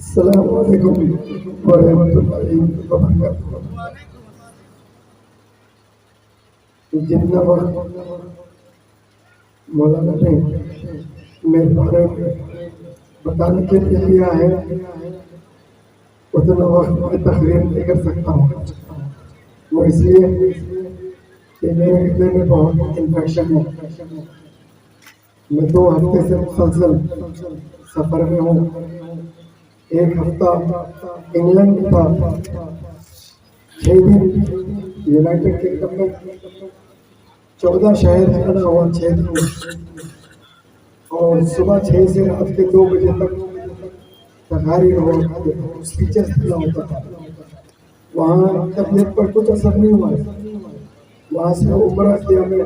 السلام علیکم ورحمۃ اللہ وبرکاتہ۔ جتنا وقت مولانا نے میرے بارے میں بتانے کے لیے لیا ہے اتنا وقت میں تقریر نہیں کر سکتا ہوں۔ وہ اس لیے کہ میرے گلے میں بہت انفیکشن ہے۔ میں 2 ہفتے سے مسلسل سفر میں ہوں۔ ایک ہفتہ انگلینڈ میں تھا، 6 دن یونائٹڈ کنگڈم میں، 14 شہر جانا ہوا 6 دن میں، اور صبح 6 سے رات کے 2 بجے تک تقاریر ہوا، اسپیچز دیا ہوتا تھا۔ وہاں طبیعت پر کچھ اثر نہیں ہوا۔ وہاں سے عمرہ کیا، میں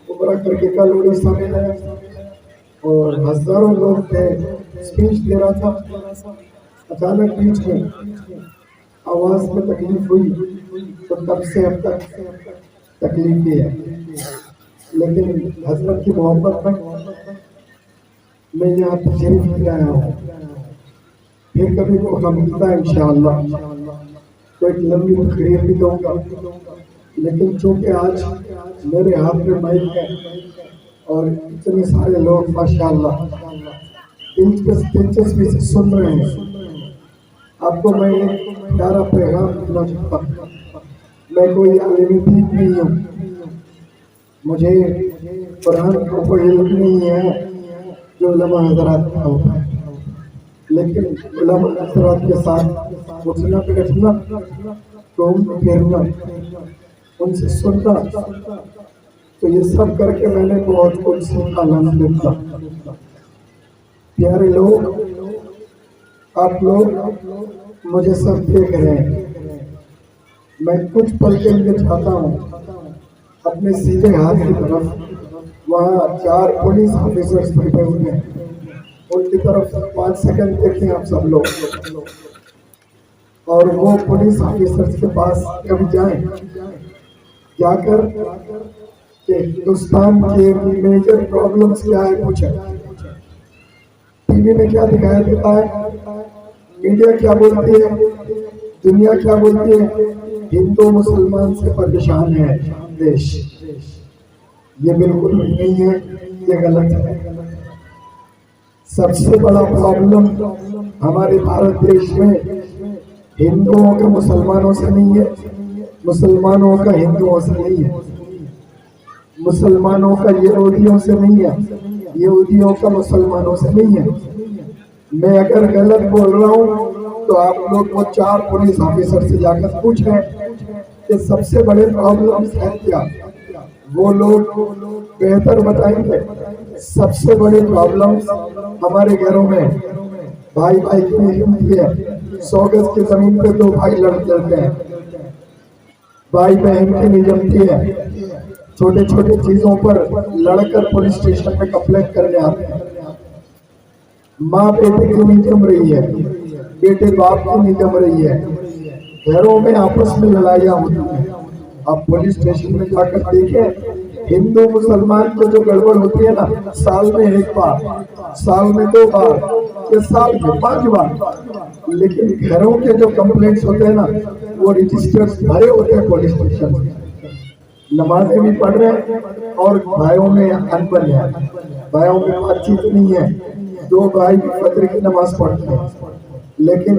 عمرہ کر کے کل اڑیسہ میں آیا اور ہزاروں لوگ تھے، اسپیچ دے رہا تھا۔ اچانک بیچ میں آواز میں تکلیف ہوئی تو تب سے اب تک تکلیف ہی ہے، لیکن حضرت کی محبت میں یہاں تشریف لے آیا ہوں۔ پھر کبھی موقع ملتا ہے انشاءاللہ تو ایک لمبی تقریر بھی دوں گا، لیکن چونکہ آج میرے ہاتھ میں مائک ہے اور اتنے سارے لوگ ماشاءاللہ دلچسپی سے سن رہے ہیں، آپ کو میں ایک پیارا پیغام دینا چاہتا ہوں۔ میں کوئی عالمی دین نہیں ہوں، مجھے قرآن کا کوئی علم نہیں ہے جو علماء حضرات کا ہوتا ہے، لیکن علماء حضرات کے ساتھ اٹھنا بیٹھنا، گھومنا پھرنا، ان سے سننا، تو یہ سب کر کے میں نے بہت کچھ سیکھا الحمدللہ۔ پیارے لوگ، آپ لوگ مجھے سب دیکھ رہے ہیں، میں کچھ پل کے لیے چاہتا ہوں اپنے سیدھے ہاتھ کی طرف، وہاں 4 پولیس آفیسرز بیٹھے ہوئے ہیں، ان کی طرف 5 سیکنڈ دیکھیں آپ سب لوگ، اور وہ پولیس آفیسرز کے پاس کبھی جائیں، جا کر کہ ہندوستان کے میجر پرابلمز کیا ہے پوچھیں۔ ٹی وی میں کیا دکھایا دیتا ہے، میڈیا کیا بولتی ہے، دنیا کیا بولتی ہے، ہندو مسلمان سے پریشان ہے دیش۔ یہ بالکل بھی نہیں ہے، یہ غلط ہے۔ سب سے بڑا پرابلم ہمارے بھارت دیش میں ہندوؤں کا مسلمانوں سے نہیں ہے، مسلمانوں کا ہندوؤں سے نہیں ہے، مسلمانوں کا یہودیوں سے نہیں ہے، یہودیوں کا مسلمانوں سے نہیں ہے۔ میں اگر غلط بول رہا ہوں تو آپ لوگ وہ 4 پولیس آفیسر سے جا کر پوچھیں کہ سب سے بڑے پرابلمز ہیں کیا، وہ لوگ بہتر بتائیں گے۔ سب سے بڑے پرابلمز ہمارے گھروں میں بھائی بھائی کی نہیں جمتی ہے، 100 گز کی زمین پہ 2 بھائی لڑتے ہیں، بھائی بہن کی نہیں جمتی ہے، چھوٹے چھوٹے چیزوں پر لڑ کر پولیس اسٹیشن میں کمپلین کرنے آتے ہیں، ماں بیٹے کی نہیں جم رہی ہے، بیٹے باپ کی نہیں جم رہی ہے، گھروں میں آپس میں لڑائیاں ہوتی ہیں۔ آپ پولیس اسٹیشن میں جا کر دیکھیں، ہندو مسلمان کو جو گڑبڑ ہوتی ہے نا، سال میں 1 بار، سال میں 2 بار، یا سال میں 5 بار، لیکن گھروں کے جو کمپلینٹس ہوتے ہیں نا، وہ رجسٹرز بھرے ہوتے ہیں پولیس اسٹیشن میں۔ نمازیں بھی پڑھ رہے ہیں اور بھائیوں میں انبن ہے، بھائیوں میں بات چیت نہیں ہے، 2 بھائی بھی فجر کی نماز پڑھتے ہیں، لیکن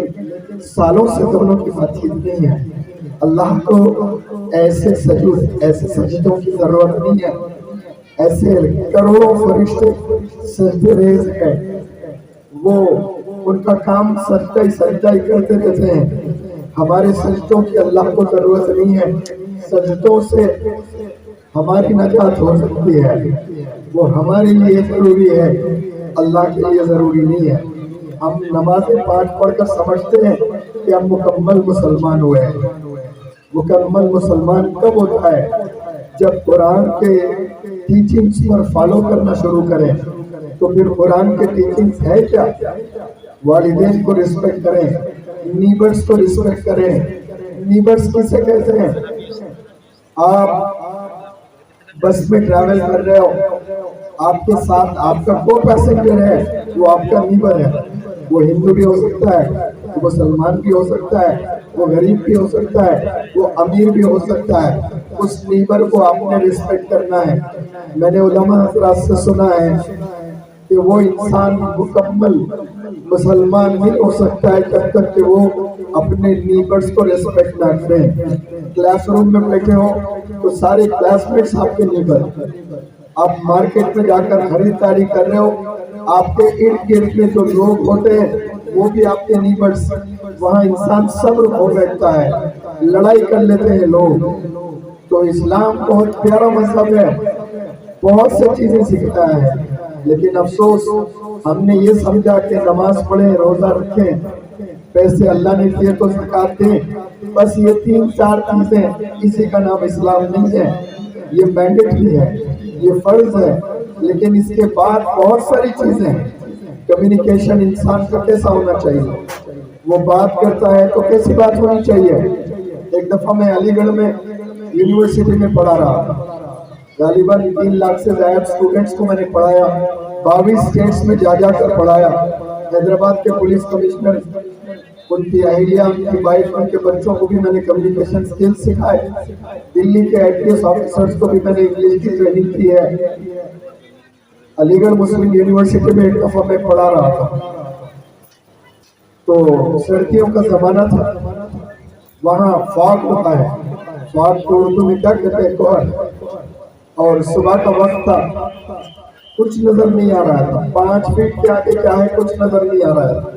سالوں سے دونوں کی بات چیت نہیں ہے۔ اللہ کو ایسے سجدوں کی ضرورت نہیں ہے، ایسے کروڑوں فرشتے سجدے ریز ہیں، وہ ان کا کام سجدہ ہی کرتے رہتے ہیں۔ ہمارے سجدوں کی اللہ کو ضرورت نہیں ہے، سجدوں سے ہماری نجات ہو سکتی ہے، وہ ہمارے لیے ضروری ہے، اللہ کے لیے ضروری نہیں ہے۔ ہم نمازیں پڑھ کر سمجھتے ہیں کہ ہم مکمل مسلمان ہوئے ہیں۔ مکمل مسلمان کب ہوتا ہے؟ جب قرآن کے ٹیچنگز پر فالو کرنا شروع کریں۔ تو پھر قرآن کے ٹیچنگز ہے کیا؟ والدین کو رسپیکٹ کریں، نیبرز کو رسپیکٹ کریں۔ نیبرز کسے کہتے ہیں؟ آپ بس میں ٹریول کر رہے ہو، آپ کے ساتھ آپ کا کو پیسنجر ہے، وہ آپ کا نیبر ہے۔ وہ ہندو بھی ہو سکتا ہے، وہ مسلمان بھی ہو سکتا ہے، وہ غریب بھی ہو سکتا ہے، وہ امیر بھی ہو سکتا ہے، اس نیبر کو آپ نے رسپیکٹ کرنا ہے۔ میں نے علماء حضرات سے سنا ہے کہ وہ انسان مکمل مسلمان نہیں ہو سکتا ہے جب تک کہ وہ اپنے نیبرز کو ریسپیکٹ نہ کریں۔ کلاس روم میں بیٹھے ہو تو سارے کلاس میٹس آپ کے نیبر، آپ مارکیٹ میں جا کر خریداری کر رہے ہو، آپ کے ارد گرد میں جو لوگ ہوتے ہیں وہ بھی آپ کے نیبرز، وہاں انسان صبر ہو بیٹھتا ہے، لڑائی کر لیتے ہیں لوگ۔ تو اسلام بہت پیارا مذہب ہے، بہت سی چیزیں سکھتا ہے، لیکن افسوس ہم نے یہ سمجھا کہ نماز پڑھیں، روزہ رکھیں، پیسے اللہ نے دیے تو زکات دیں، بس یہ 3-4 چیزیں، اسی کا نام اسلام نہیں ہے۔ یہ مینڈیٹری ہے، یہ فرض ہے، لیکن اس کے بعد بہت ساری چیزیں ہیں۔ کمیونیکیشن انسان کا کیسا ہونا چاہیے، وہ بات کرتا ہے تو کیسی بات ہونی چاہیے۔ ایک دفعہ میں علی گڑھ میں یونیورسٹی میں پڑھا رہا، غالباً 3 لاکھ سے زائد اسٹوڈنٹس کو میں نے پڑھایا، 22 اسٹیٹس میں جا جا کر پڑھایا۔ حیدرآباد کے پولیس کمشنر، ان کی اہلیہ، ان کی وائف، ان کے بچوں کو بھی میں نے کمیونیکیشن سکلز سکھائے۔ دلی کے آئی پی ایس آفیسرز کو بھی میں نے انگلش کی ٹریننگ کی ہے۔ علی گڑھ مسلم یونیورسٹی میں ایک دفعہ میں پڑھا رہا تھا، تو سردیوں کا زمانہ تھا، وہاں فاگ ہوتا ہے، فاگ کو اردو میں کیا کہتے ہیں، کوہر، اور صبح کا وقت تھا، کچھ نظر نہیں آ رہا تھا، 5 فٹ کے آگے کیا ہے کچھ نظر نہیں آ رہا تھا۔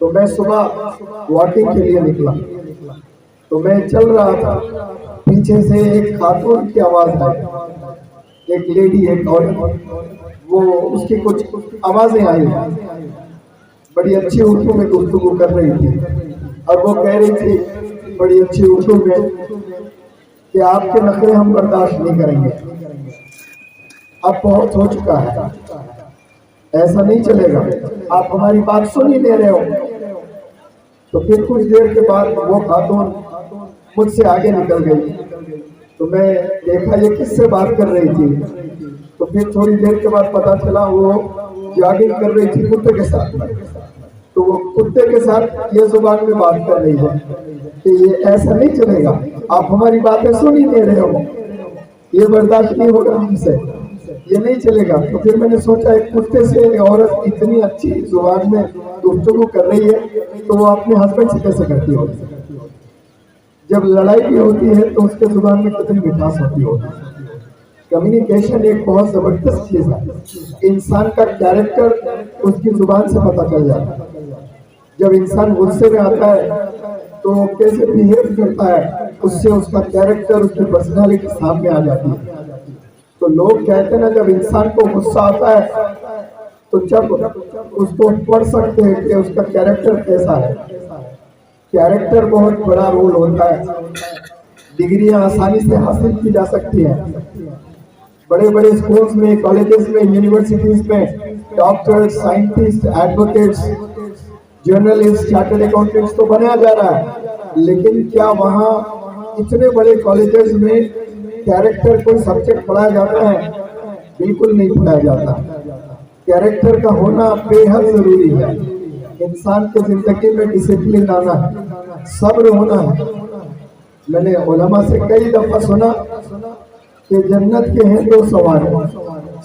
تو میں صبح واکنگ کے لیے نکلا، تو میں چل رہا تھا، پیچھے سے ایک خاتون کی آواز آئی، ایک لیڈی، ایک عورت، وہ اس کی کچھ آوازیں آئی، بڑی اچھی اردو میں گفتگو کر رہی تھی، اور وہ کہہ رہی تھی بڑی اچھی اردو میں کہ آپ کے نخرے ہم برداشت نہیں کریں گے، اب بہت ہو چکا ہے، ایسا نہیں چلے گا، آپ ہماری بات سن ہی نہیں رہے ہو۔ تو پھر کچھ دیر کے بعد وہ خاتون مجھ سے آگے نکل گئی، تو میں دیکھا یہ کس سے بات کر رہی تھی، تو پھر تھوڑی دیر کے بعد پتا چلا وہ جاگنگ کر رہی تھی کتے کے ساتھ، تو وہ کتے کے ساتھ یہ زبان میں بات کر رہی ہے کہ یہ ایسا نہیں چلے گا، آپ ہماری باتیں سن ہی نہیں رہے ہو، یہ برداشت نہیں ہوگا ہم سے، یہ نہیں چلے گا۔ تو پھر میں نے سوچا ایک کتے سے عورت اتنی اچھی زبان میں گفتگو کر رہی ہے تو وہ اپنے ہسبینڈ سے کیسے کرتی ہوگی، جب لڑائی بھی ہوتی ہے تو اس کے زبان میں کتنی مٹھاس ہوتی ہوگی۔ کمیونیکیشن ایک بہت زبردست چیز ہے، انسان کا کیریکٹر اس کی زبان سے پتہ چل جاتا ہے۔ جب انسان غصے میں آتا ہے تو وہ کیسے بیہیو کرتا ہے، اس سے اس کا کیریکٹر، اس کی پرسنالٹی سامنے آ جاتی ہے۔ تو لوگ کہتے ہیں نا جب انسان کو غصہ آتا ہے تو جب اس کو پڑھ سکتے ہیں کہ اس کا کیریکٹر کیسا ہے۔ کیریکٹر بہت بڑا رول ہوتا ہے، ڈگریاں آسانی سے حاصل کی جا سکتی ہیں، بڑے بڑے اسکولز میں، کالجز میں، یونیورسٹیز میں doctor, scientist, advocates, journalist, chartered accountants تو بنایا جا رہا ہے، لیکن کیا وہاں اتنے بڑے کالجز میں کیریکٹر کوئی سبجیکٹ پڑھایا جاتا ہے؟ بالکل نہیں پڑھایا جاتا۔ کیریکٹر کا ہونا بے حد ضروری ہے، انسان کے زندگی میں ڈسپلن آنا ہے، صبر ہونا ہے۔ میں نے علماء سے کئی دفعہ سنا کہ جنت کے ہیں 2 سوال،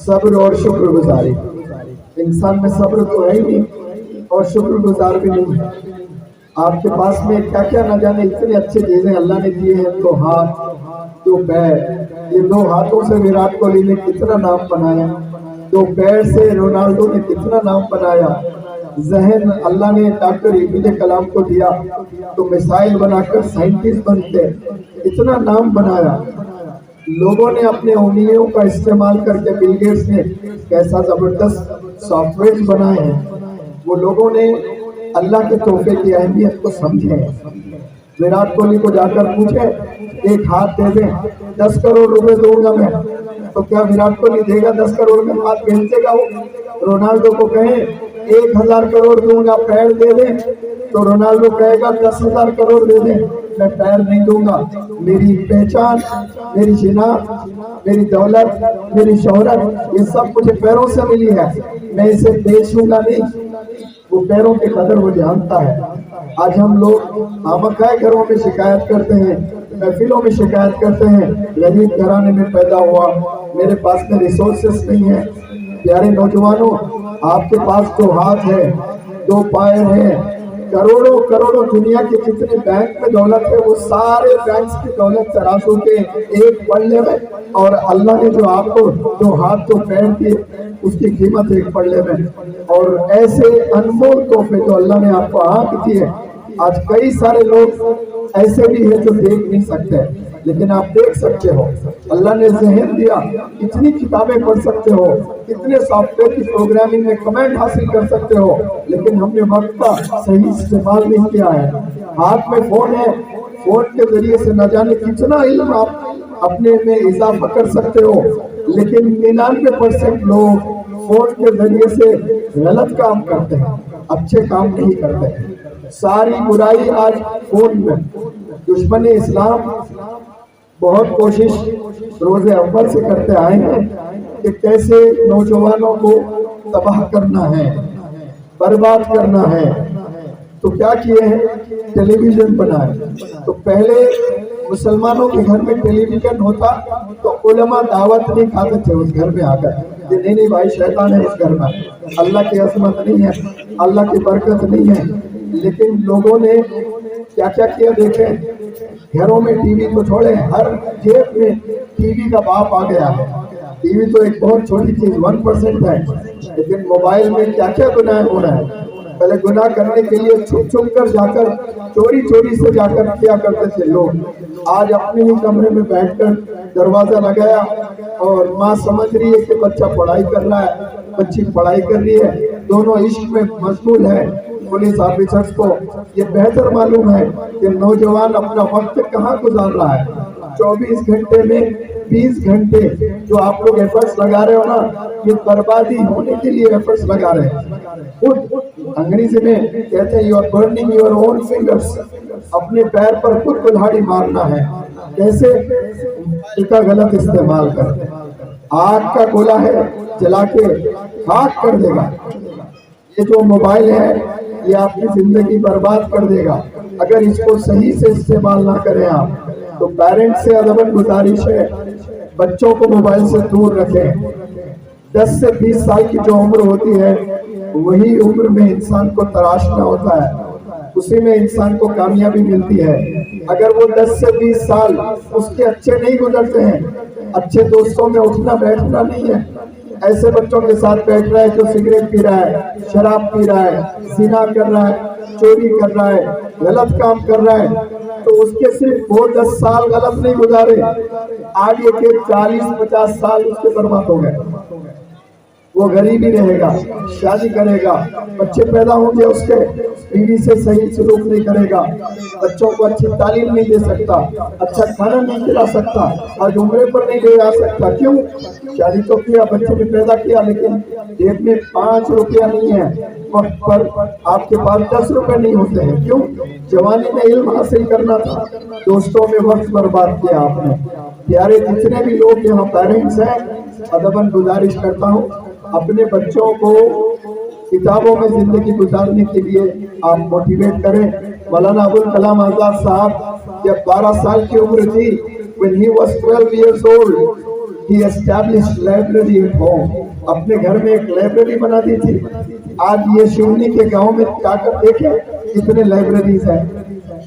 صبر اور شکر گزاری۔ انسان میں صبر تو ہے ہی نہیں اور شکر گزار بھی نہیں ہے۔ آپ کے پاس میں کیا کیا نہ جانے اتنے اچھے چیزیں اللہ نے دیے ہیں، 2 ہاتھ، 2 پیر، یہ 2 ہاتھوں سے وراٹ کوہلی نے کتنا نام بنایا، 2 پیر سے رونالڈو نے کتنا نام بنایا، ذہن اللہ نے ڈاکٹر APJ کلام کو دیا تو میسائل بنا کر سائنٹسٹ بنتے، اتنا نام بنایا۔ لوگوں نے اپنے انگلیوں کا استعمال کر کے، بل گیٹس نے کیسا زبردست سافٹ ویئر بنائے ہیں، وہ لوگوں نے اللہ کے تحفے کی اہمیت کو سمجھے۔ وراٹ کوہلی کو جا کر پوچھے 1 ہاتھ دے دیں 10 کروڑ روپے دوں گا میں، تو کیا وراٹ کوہلی دے گا 10 کروڑ میں ہاتھ بھیجے گا وہ؟ رونالڈو کو کہیں 1000 کروڑ دوں گا پیر دے دیں، تو رونالڈو کہے گا 10,000 کروڑ دے دیں میں پیر نہیں دوں گا، میری پہچان، میری شناخت، میری دولت، میری شہرت، یہ سب مجھے پیروں سے ملی ہے، میں اسے بیچوں گا نہیں۔ وہ پیروں کی قدر وہ جانتا ہے۔ آج ہم لوگ خامخواہ گھروں میں شکایت کرتے ہیں، محفلوں میں شکایت کرتے ہیں، غریب گھرانے میں پیدا ہوا، میرے پاس میں ریسورسز نہیں ہے۔ پیارے نوجوانوں، آپ کے پاس 2 ہاتھ ہے، 2 پائے ہیں، کروڑوں کروڑوں دنیا کے جتنے بینک میں دولت ہے وہ سارے بینکس کی دولت ترازو کے ایک پلڑے میں، اور اللہ نے جو آپ کو 2 ہاتھ 2 پیر دیے اس کی قیمت ایک پلڑے میں، اور ایسے انمول تحفے جو اللہ نے آپ کو آنکھ دی ہے۔ آج کئی سارے لوگ ایسے بھی ہیں جو دیکھ نہیں سکتے، لیکن آپ دیکھ سکتے ہو۔ اللہ نے ذہن دیا، اتنی کتابیں پڑھ سکتے ہو، اتنے سافٹ ویئر کی پروگرامنگ میں کمانڈ حاصل کر سکتے ہو، لیکن ہم نے وقت کا صحیح استعمال نہیں کیا ہے۔ ہاتھ میں فون ہے، فون کے ذریعے سے نہ جانے کتنا علم آپ اپنے میں اضافہ کر سکتے ہو، لیکن 99% لوگ فون کے ذریعے سے غلط کام کرتے ہیں، اچھے کام نہیں کرتے۔ ساری برائی آج فون میں۔ دشمن اسلام بہت کوشش روز اول سے کرتے آئے ہیں کہ کیسے نوجوانوں کو تباہ کرنا ہے، برباد کرنا ہے۔ تو کیا کیے ہیں؟ ٹیلی ویژن بنائے۔ تو پہلے مسلمانوں کے گھر میں ٹیلی ویژن ہوتا تو علماء دعوت نہیں کھاتے تھے اس گھر میں آ کر کہ نہیں بھائی شیطان ہے اس گھر میں، اللہ کی عظمت نہیں ہے، اللہ کی برکت نہیں ہے۔ لیکن لوگوں نے کیا کیا کیا دیکھیں، گھروں میں ٹی وی تو چھوڑے، ہر جیب میں ٹی وی کا باپ آ گیا ہے۔ ٹی وی تو ایک بہت چھوٹی چیز 1% ہے، لیکن موبائل میں کیا کیا گناہ ہو رہا ہے۔ پہلے گناہ کرنے کے لیے چھپ چھپ کر جا کر، چوری چوری سے جا کر کیا کرتے تھے لوگ۔ آج اپنے ہی کمرے میں بیٹھ کر دروازہ لگایا اور ماں سمجھ رہی ہے کہ بچہ پڑھائی کر رہا ہے، بچی پڑھائی کر رہی ہے، دونوں عشق میں مشغول ہے۔ پولیس آفیسرز کو یہ بہتر معلوم ہے کہ نوجوان اپنا وقت کہاں گزار رہا ہے۔ 24 گھنٹے میں 20 گھنٹے جو آپ لوگ ایفرٹس لگا رہے ہو نا، یہ بربادی ہونے کے لیے ایفرٹس لگا رہے ہیں۔ خود انگریزی میں کہتے ہیں you are burning your own fingers, اپنے پیر پر خود کلہاڑی مارنا ہے۔ کیسے؟ کا غلط استعمال کر، آگ کا گولا ہے جلا کے خاک کر دے گا۔ یہ جو موبائل ہے یہ آپ کی زندگی برباد کر دے گا اگر اس کو صحیح سے استعمال نہ کریں آپ۔ تو پیرنٹس سے ادباً گزارش ہے، بچوں کو موبائل سے دور رکھیں۔ 10 سے 20 سال کی جو عمر ہوتی ہے وہی عمر میں انسان کو تراشنا ہوتا ہے، اسی میں انسان کو کامیابی ملتی ہے۔ اگر وہ 10 سے 20 سال اس کے اچھے نہیں گزرتے ہیں، اچھے دوستوں میں اٹھنا بیٹھنا نہیں ہے، ایسے بچوں کے ساتھ بیٹھ رہا ہے جو سگریٹ پی رہا ہے، شراب پی رہا ہے، زنا کر رہا ہے، چوری کر رہا ہے، غلط کام کر رہا ہے، تو اس کے صرف وہ 10 سال غلط نہیں گزارے، آگے کے 40-50 سال اس کے برباد ہو گئے۔ وہ غریب ہی رہے گا، شادی کرے گا، بچے پیدا ہوں گے اس کے، بیوی سے صحیح سلوک نہیں کرے گا، بچوں کو اچھی تعلیم نہیں دے سکتا، اچھا کھانا نہیں کھلا سکتا، آج عمرے پر نہیں لے آ سکتا۔ کیوں؟ شادی تو کیا، بچے بھی پیدا کیا، لیکن جیب میں 5 روپیہ نہیں ہے، وقت پر آپ کے پاس 10 روپے نہیں ہوتے ہیں۔ کیوں؟ جوانی میں علم حاصل کرنا تھا، دوستوں میں وقت برباد کیا آپ نے۔ پیارے جتنے بھی لوگ یہاں پیرنٹس ہیں، ادباً گزارش کرتا ہوں اپنے بچوں کو کتابوں میں زندگی گزارنے کے لیے آپ موٹیویٹ کریں۔ مولانا ابوالکلام آزاد صاحب جب 12 سال کی عمر تھی، when he was 12 years old, he established library at home، اپنے گھر میں ایک لائبریری بنا دی تھی۔ آج یہ شیونی کے گاؤں میں جا کر دیکھیں کتنے لائبریریز ہیں،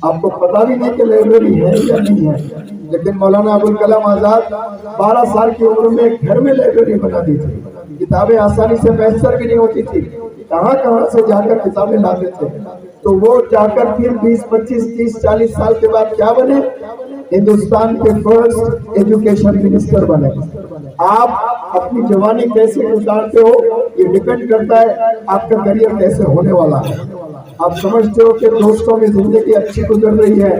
آپ کو پتا بھی نہیں کہ لائبریری ہے یا نہیں ہے، لیکن مولانا ابوالکلام آزاد 12 سال کی عمر میں ایک گھر میں لائبریری بنا دی تھی۔ کتابیں آسانی سے میسر بھی نہیں ہوتی تھی، کہاں کہاں سے جا کر کتابیں لاتے تھے۔ تو وہ جا کر پھر 20, 25, 30, 40 سال کے بعد کیا بنے؟ ہندوستان کے فرسٹ ایجوکیشن منسٹر بنے۔ آپ اپنی جوانی کیسے گزارتے ہو یہ ڈیپینڈ کرتا ہے آپ کا کریئر کیسے ہونے والا ہے۔ آپ سمجھتے ہو کہ دوستوں میں زندگی اچھی گزر رہی ہے،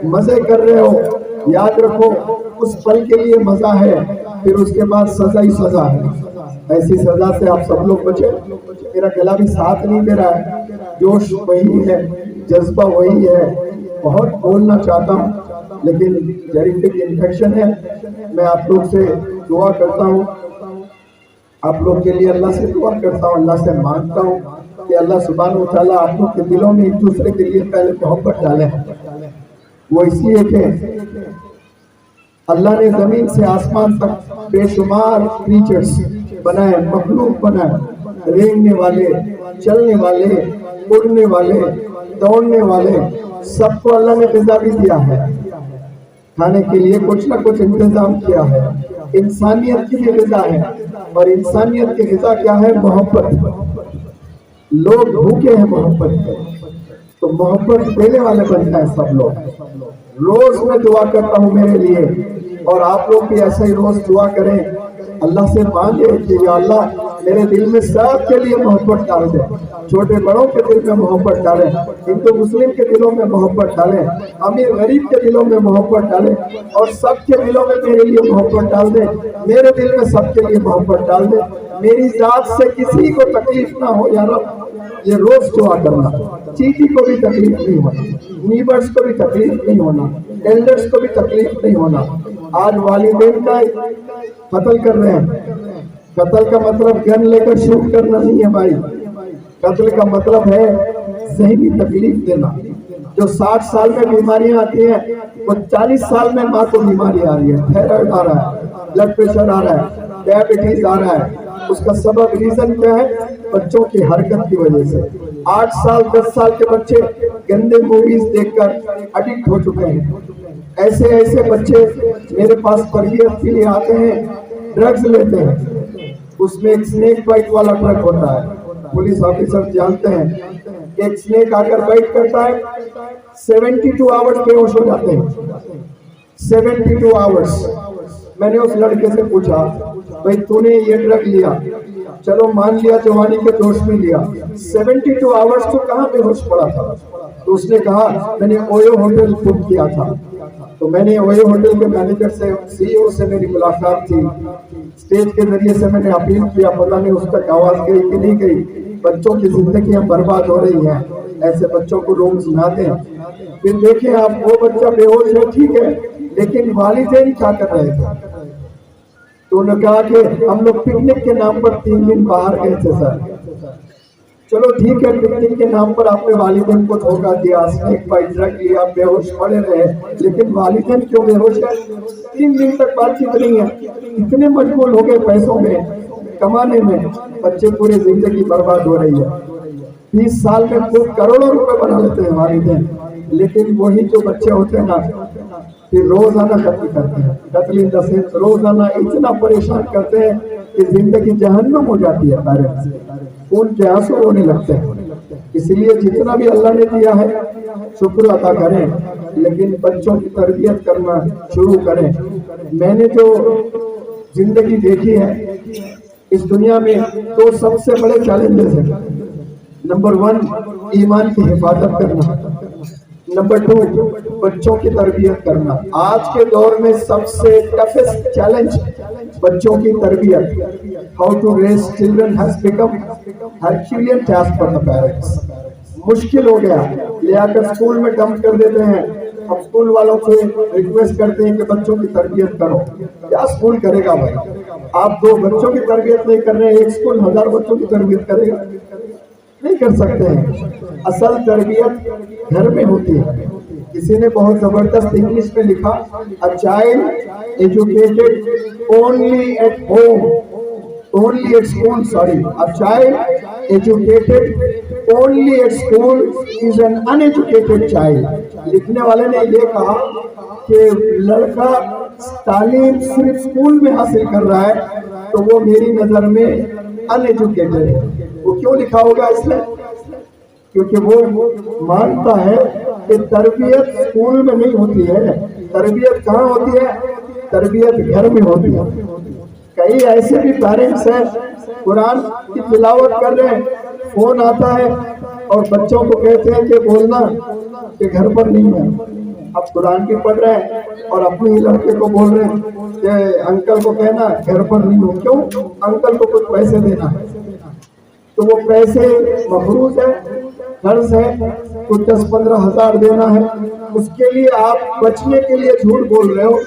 مزے کر رہے ہو، یاد رکھو اس پل کے لیے مزہ ہے، پھر اس کے بعد سزا ہی سزا ہے۔ ایسی سزا سے آپ سب لوگ بچے۔ میرا گلا بھی ساتھ نہیں دے رہا ہے، جوش وہی ہے، جذبہ وہی ہے، بہت بولنا چاہتا ہوں لیکن جیریفک انفیکشن ہے۔ میں آپ لوگ سے دعا کرتا ہوں، آپ لوگ کے لیے اللہ سے دعا کرتا ہوں، اللہ سے مانگتا ہوں کہ اللہ سبحانہ و تعالیٰ آپ لوگ کے دلوں میں ایک دوسرے کے لیے پہلے محبت ڈالے ہیں. وہ اس لیے کہ اللہ نے زمین سے آسمان تک بے شمار کریچرز بنائے، مخلوق بنائے، رینگنے والے، چلنے والے، اڑنے والے، دوڑنے والے، سب کو اللہ نے غذا بھی دیا ہے، کھانے کے لیے کچھ نہ کچھ انتظام کیا ہے. انسانیت کی بھی غذا ہے، اور انسانیت کی غذا کیا ہے؟ محبت. لوگ بھوکے ہیں محبت کے، تو محبت دینے والے بنتا ہے سب لوگ. روز میں دعا کرتا ہوں میرے لیے، اور آپ لوگ بھی ایسے ہی روز دعا کریں، اللہ سے مانگے کہ یا اللہ میرے دل میں سب کے لیے محبت ڈال دے، چھوٹے بڑوں کے دل میں محبت ڈالیں، ہندو مسلم کے دلوں میں محبت ڈالیں، امیر غریب کے دلوں میں محبت ڈالیں، اور سب کے دلوں میں میرے لیے محبت ڈال دے. میرے دل میں سب کے لیے محبت ڈال دے. میری ذات سے کسی کو تکلیف نہ ہو یا رب. یہ روز دعا کرنا. چیٹی کو بھی تکلیف نہیں ہونا، نیبرز کو بھی تکلیف نہیں ہونا، ایلڈرز کو بھی تکلیف نہیں ہونا. آج والدین کا قتل کر رہے ہیں. قتل کا مطلب گن لے کر شوٹ کرنا نہیں ہے بھائی. قتل کا مطلب ہے ذہنی تکلیف دینا. جو 60 سال میں بیماریاں آتی ہیں، وہ 40 سال میں ماں کو بیماری آ رہی ہے. تھائرائڈ آ رہا ہے، بلڈ پریشر آ رہا ہے، ڈائبٹیز آ رہا ہے. اس کا سبب ریزن کیا ہے؟ بچوں کی حرکت کی وجہ سے. 8 سال 10 سال کے بچے گندے موویز دیکھ کر اڈکٹ ہو چکے ہیں. ایسے بچے میرے پاس تربیت کے لیے آتے ہیں، ڈرگز لیتے ہیں. اس میں ایک سنیک بائٹ والا ڈرگ ہوتا ہے. پولیس آفیسر جانتے ہیں کہ ایک سنیک آ کر بائٹ کرتا ہے، 72 آورز بے ہوش ہو جاتے ہیں. 72 آورز. میں نے اس لڑکے سے پوچھا، بھائی تو نے یہ ڈرگ لیا، چلو مان لیا جوانی کے جوش میں لیا، 72 آورز تو کہاں بے ہوش پڑا تھا؟ تو اس نے کہا میں نے اویو ہوٹل بک کیا تھا. تو میں نے اویو ہوٹل کے مینیجر سے، سی او سے میری ملاقات تھی. اسٹیج کے ذریعے سے میں نے اپیل کیا، پتہ نہیں اس تک آواز گئی کہ نہیں گئی. بچوں کی زندگیاں برباد ہو رہی ہیں، ایسے بچوں کو رومز نہ دیں. پھر دیکھیں آپ، وہ بچہ بے ہوش ہے ٹھیک ہے، لیکن والدین کیا کر رہے تھے؟ تو انہوں نے کہا کہ ہم لوگ پکنک کے نام پر 3 دن باہر گئے تھے سر. چلو ٹھیک ہے، پکنک کے نام پر آپ نے والدین کو دھوکہ دیا، اسنیک بائٹ ڈرگ لیا، بے ہوش پڑے رہے، لیکن والدین کیوں بے ہوش ہے؟ 3 دن تک بات چیت نہیں ہے. اتنے مشغول ہو گئے پیسوں میں، کمانے میں، بچے پوری زندگی برباد ہو رہی ہے. 20 سال میں خود کروڑوں روپے بنا لیتے ہیں والدین، لیکن وہی جو بچے ہوتے ہیں نا، پھر روزانہ قتل کرتے ہیں. قتل ان دا سینس روزانہ اتنا پریشان کرتے ہیں کہ زندگی جہنم ہو جاتی ہے. پیرنٹس ان کے آنسو رونے لگتے ہیں. اس لیے جتنا بھی اللہ نے دیا ہے شکر ادا کریں، لیکن بچوں کی تربیت کرنا شروع کریں. میں نے جو زندگی دیکھی ہے اس دنیا میں، تو سب سے بڑے چیلنجز ہیں. نمبر 1 ایمان کی حفاظت کرنا. نمبر 2 بچوں کی تربیت کرنا. آج کے دور میں سب سے ٹفسٹ چیلنج بچوں کی تربیت. How to raise children has become Herculean task for the parents. مشکل ہو گیا. لے آ کر اسکول میں ڈمپ کر دیتے ہیں. اب اسکول والوں سے ریکویسٹ کرتے ہیں کہ بچوں کی تربیت کرو. کیا اسکول کرے گا بھائی؟ آپ 2 بچوں کی تربیت نہیں کر رہے ہیں، ایک اسکول 1000 بچوں کی تربیت کرے گا؟ نہیں کر سکتے ہیں. اصل تربیت گھر میں ہوتی ہے. کسی نے بہت زبردست انگلش میں لکھا، a child educated only at home, only at school, sorry, a child educated only at school is an uneducated child. لکھنے والے نے یہ کہا کہ لڑکا تعلیم صرف اسکول میں حاصل کر رہا ہے تو وہ میری نظر میں انیجوکیٹڈ ہے. وہ کیوں لکھا ہوگا اس میں؟ کیونکہ وہ مانتا ہے کہ تربیت اسکول میں نہیں ہوتی ہے. تربیت کہاں ہوتی ہے؟ تربیت گھر میں ہوتی ہے. کئی ایسے بھی پیرنٹس ہیں قرآن کی تلاوت کر رہے ہیں، فون آتا ہے اور بچوں کو کہتے ہیں کہ بولنا کہ گھر پر نہیں ہے. اب قرآن بھی پڑھ رہے ہیں اور اپنے ہی لڑکے کو بول رہے ہیں کہ انکل کو کہنا گھر پر نہیں ہو. کیوں؟ انکل کو کچھ پیسے دینا ہے. تو وہ پیسے مفروض ہے، قرض ہے، کچھ 10-15 ہزار دینا ہے. اس کے لیے آپ بچنے کے لیے جھوٹ بول رہے ہو،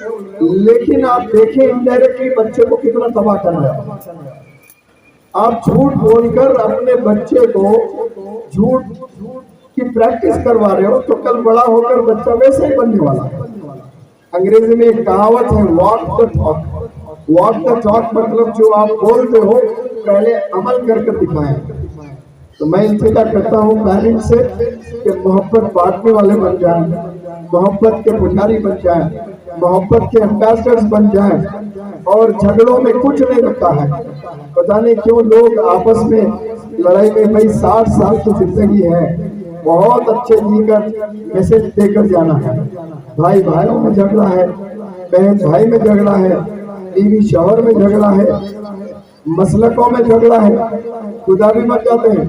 لیکن آپ دیکھیں انڈائریکٹلی بچے کو کتنا تباہ کر رہے ہو. آپ جھوٹ بول کر اپنے بچے کو جھوٹ کی پریکٹس کروا رہے ہو تو کل بڑا ہو کر بچہ ویسے ہی بننے والا ہے۔ انگریزی میں ایک کہاوت ہے walk the talk. Walk the talk مطلب جو آپ بولتے ہو پہلے عمل کر کر دکھائیں۔ تو میں التجا کرتا ہوں پیرنٹس سے کہ محبت بانٹنے والے بن جائیں، محبت کے پجاری بن جائیں، محبت کے ایمبیسڈرز بن جائیں، اور جھگڑوں میں کچھ نہیں رکھا ہے۔ پتہ نہیں کیوں لوگ آپس میں لڑائی میں، بھائی 60 سال کی زندگی ہے، بہت اچھے جی کر میسج دے کر جانا ہے۔ بھائی بھائیوں میں جھگڑا ہے، بہن بھائی میں جھگڑا ہے، بیوی شوہر میں جھگڑا ہے، مسلکوں میں جھگڑا ہے، خدا بھی مت جاتے ہیں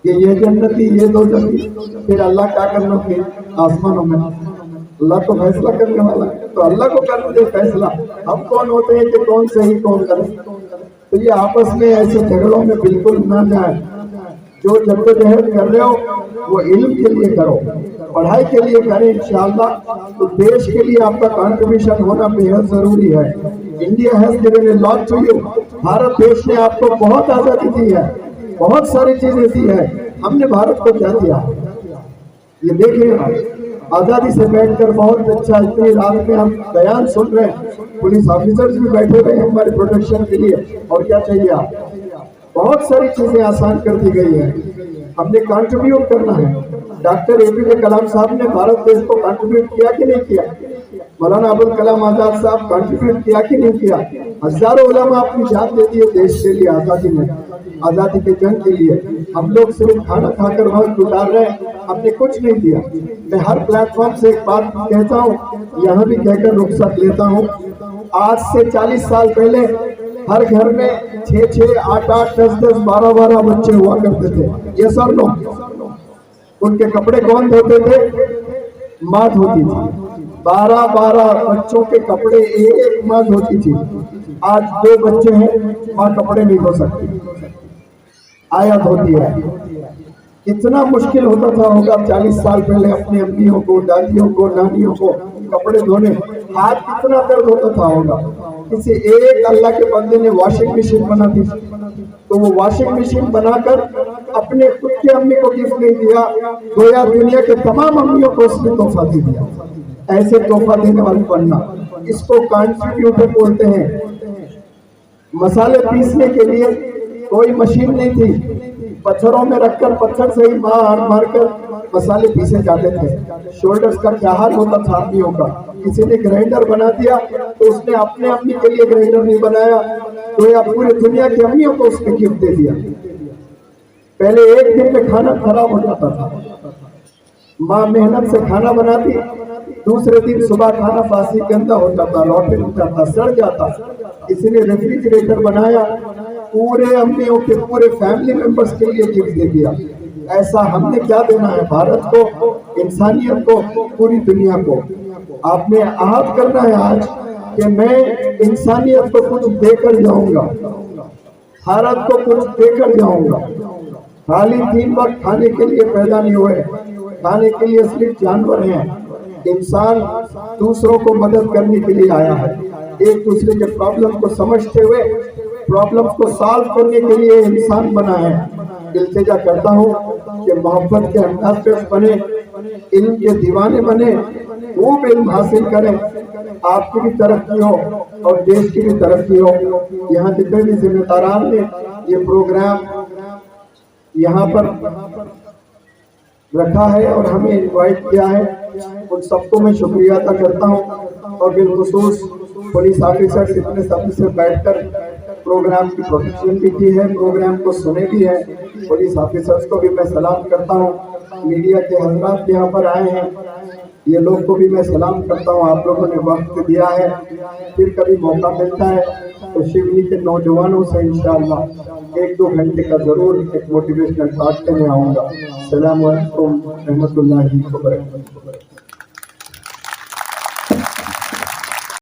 کہ یہ جنتی یہ دو جنتی، پھر اللہ کیا کرنا پھر آسمانوں میں؟ اللہ تو فیصلہ کرنے والا ہے، تو اللہ کو کرنے دے فیصلہ، ہم کون ہوتے ہیں کہ کون صحیح کون غلط؟ تو یہ آپس میں ایسے جھگڑوں میں بالکل نہ جائیں۔ جو جدوجہد کر رہے ہو وہ علم کے لیے کرو، پڑھائی کے لیے کریں انشاءاللہ، تو دیش کے لیے آپ کا کنٹریبیوشن ہونا بہت ضروری ہے۔ India has given a lot to you. Bharat دیش نے آپ کو بہت آزادی دی ہے، بہت ساری چیزیں دی ہے۔ ہم نے بھارت کو کیا دیا؟ یہ دیکھیں آپ، آزادی سے بیٹھ کر بہت اچھا، اتنی رات میں ہم بیان سن رہے ہیں، پولیس آفیسرز بھی بیٹھے ہوئے ہیں ہماری پروٹیکشن کے لیے، اور کیا چاہیے آپ؟ بہت ساری چیزیں آسان کر دی گئی ہیں، ہم نے کنٹریبیوٹ کرنا ہے۔ ڈاکٹر اے پی جے کلام صاحب نے بھارت دیش کو کنٹریبیوٹ کیا کہ نہیں کیا؟ مولانا ابوالکلام آزاد صاحب کنٹریبیوٹ کیا کہ نہیں کیا؟ ہزاروں علماء اپنی جان دے دیے دیش کے لیے، آزادی میں، آزادی کے جنگ کے لیے۔ ہم لوگ صرف کھانا کھا کر وقت گزار رہے ہیں، ہم نے کچھ نہیں دیا۔ میں ہر پلیٹ فارم سے ایک بات کہتا ہوں، یہاں بھی کہہ کر رخصت لیتا ہوں، آج سے 40 سال پہلے ہر گھر میں 6 8 10 12 بچے ہوا کرتے تھے، یس اور نو؟ ان کے کپڑے کون دھوتے تھے؟ ماں دھوتی تھی۔ 12 بچوں کے کپڑے ایک ماں دھوتی تھی۔ آج 2 بچے ہیں، ماں کپڑے نہیں دھو سکتی، آیا دھوتی ہے۔ کتنا مشکل ہوتا تھا ہوگا 40 سال پہلے اپنی امیوں کو، دادیوں کو، نانیوں کو کپڑے دھونے، ہاتھ کتنا درد ہوتا تھا ہوگا۔ کسی ایک اللہ کے بندے نے واشنگ مشین بنا دی، تو وہ واشنگ مشین بنا کر اپنے خود کے امی کو گفٹ نہیں دیا، گویا دنیا کے تمام امیوں کو اس نے تحفہ دے دیا۔ ایسے تحفہ دینے والی بننا، اس کو کنٹریبیوٹر بولتے ہیں۔ مسالے پیسنے کے لیے کوئی مشین نہیں تھی، پتھروں میں رکھ کر پتھر سے ہی مار مار کر مسالے پیسے جاتے تھے۔ شولڈرز کا کیا حال ہوتا تھا امیوں کا؟ کسی نے گرائنڈر بنا دیا تو اس نے اپنے امی کے لیے گرائنڈر نہیں بنایا، تو یا پوری دنیا کی امیوں کو اس نے گفٹ دے دیا۔ پہلے ایک دن میں کھانا خراب ہو جاتا تھا، ماں محنت سے کھانا بناتی، دوسرے دن صبح کھانا باسی گندا ہو جاتا، لوٹے ہو جاتا، سڑ جاتا۔ کسی نے ریفریجریٹر بنایا، پورے امیوں کے پورے فیملی ممبرز کے لیے گفٹ دے دیا۔ ایسا ہم نے کیا دینا ہے بھارت کو، انسانیت کو، پوری دنیا کو؟ آپ نے عہد کرنا ہے آج کہ میں انسانیت کو کچھ دے کر جاؤں گا، بھارت کو کچھ دے کر جاؤں گا۔ خالی 3 وقت کھانے کے لیے پیدا نہیں ہوئے، کھانے کے لیے صرف جانور ہیں۔ انسان دوسروں کو مدد کرنے کے لیے آیا ہے، ایک دوسرے کے پرابلم کو سمجھتے ہوئے پرابلم کو سالو کرنے کے لیے انسان بنا ہے۔ التجا کرتا ہوں کہ محبت کے امبیسڈرز بنے، علم کے دیوانے بنے، خوب علم حاصل کریں، آپ کی بھی ترقی ہو اور دیش کی بھی ترقی ہو۔ یہاں جتنے بھی ذمہ داران نے یہ پروگرام یہاں پر رکھا ہے اور ہمیں انوائٹ کیا ہے، ان سب کو میں شکریہ ادا کرتا ہوں، اور بالخصوص پولیس آفیسر اتنے سب سے بیٹھ کر پروگرام کی پروٹیکشن بھی کی ہے، پروگرام کو سنے بھی ہے۔ پولیس آفیسرز کو بھی میں سلام کرتا ہوں، میڈیا کے حضرات یہاں پر آئے ہیں، یہ لوگ کو بھی میں سلام کرتا ہوں، آپ لوگوں نے وقت دیا ہے۔ پھر کبھی موقع ملتا ہے تو شیونی کے نوجوانوں سے انشاءاللہ 1-2 گھنٹے کا ضرور ایک موٹیویشنل ٹاک میں آؤں گا۔ السلام علیکم رحمۃ اللہ وبرکاتہ۔